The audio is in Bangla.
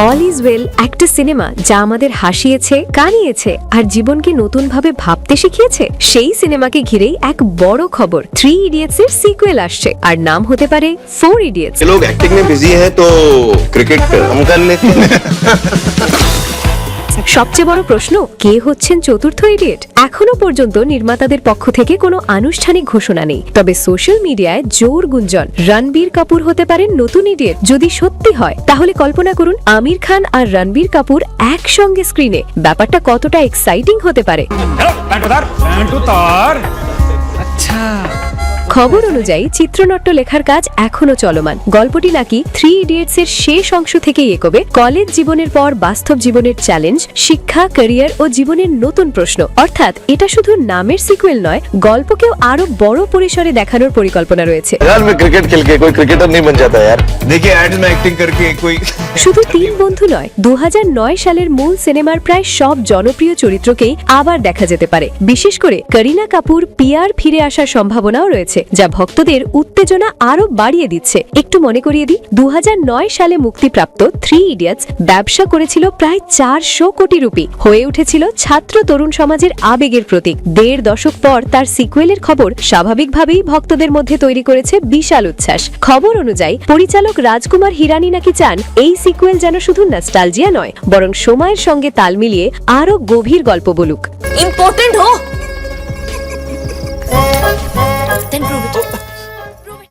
অল ইজ ওয়েল একটা সিনেমা যা আমাদের হাসিয়েছে, কানিয়েছে আর জীবনকে নতুনভাবে ভাবতে শিখিয়েছে। সেই সিনেমাকে ঘিরেই এক বড় খবর, 3 ইডিয়টস এর সিকুয়েল আসছে আর নাম হতে পারে 4 ইডিয়টস। लोग एक्टिंग में बिजी हैं तो क्रिकेट हम कर लेते हैं। সবচেয়ে বড় প্রশ্ন, কে হচ্ছেন চতুর্থ ইডিয়ট? এখনো পর্যন্ত নির্মাতাদের পক্ষ থেকে কোনো আনুষ্ঠানিক ঘোষণা নেই, তবে সোশ্যাল মিডিয়ায় জোর গুঞ্জন রণবীর কাপুর হতে পারেন নতুন ইডিয়ট। যদি সত্যি হয় তাহলে কল্পনা করুন আমির খান আর রণবীর কাপুর একসঙ্গে স্ক্রিনে, ব্যাপারটা কতটা এক্সাইটিং হতে পারে। খবর অনুযায়ী চিত্রনাট্য লেখার কাজ এখনো চলমান। গল্পটি নাকি 3 ইডিয়টস এর শেষ অংশ থেকেই এগোবে। কলেজ জীবনের পর বাস্তব জীবনের চ্যালেঞ্জ, শিক্ষা, ক্যারিয়ার ও জীবনের নতুন প্রশ্ন। অর্থাৎ এটা শুধু নামের সিকুয়েল নয়, গল্পকেও আরো বড় পরিসরে দেখানোর পরিকল্পনা রয়েছে। यार मैं क्रिकेट खेल के कोई क्रिकेटर नहीं बन जाता यार। देखिए एड्स में एक्टिंग करके कोई শুধু 3 বন্ধু নয়, 2009 সালের মূল সিনেমার প্রায় সব জনপ্রিয় চরিত্রকেই আবার দেখা যেতে পারে। বিশেষ করে করিনা কাপুর পিয়ার ফিরে আসার সম্ভাবনাও রয়েছে, যা ভক্তদের উত্তেজনা আরো বাড়িয়ে দিচ্ছে। একটু মনে করিয়ে দিই, 2009 সালে মুক্তিপ্রাপ্ত 3 ইডিয়টস ব্যবসা করেছিল প্রায় 400 কোটি রুপি, হয়ে উঠেছিল ছাত্র তরুণ সমাজের আবেগের প্রতীক। 1.5 দশক পর তার সিকুয়েলের খবর স্বাভাবিকভাবেই ভক্তদের মধ্যে তৈরি করেছে বিশাল উচ্ছ্বাস। খবর অনুযায়ী পরিচালক রাজকুমার হিরানি নাকি চান এই সিকুয়েল যেন শুধু নস্টালজিয়া নয়, বরং সময়ের সঙ্গে তাল মিলিয়ে আরো গভীর গল্প বলুক। इम्पोर्टेंट हो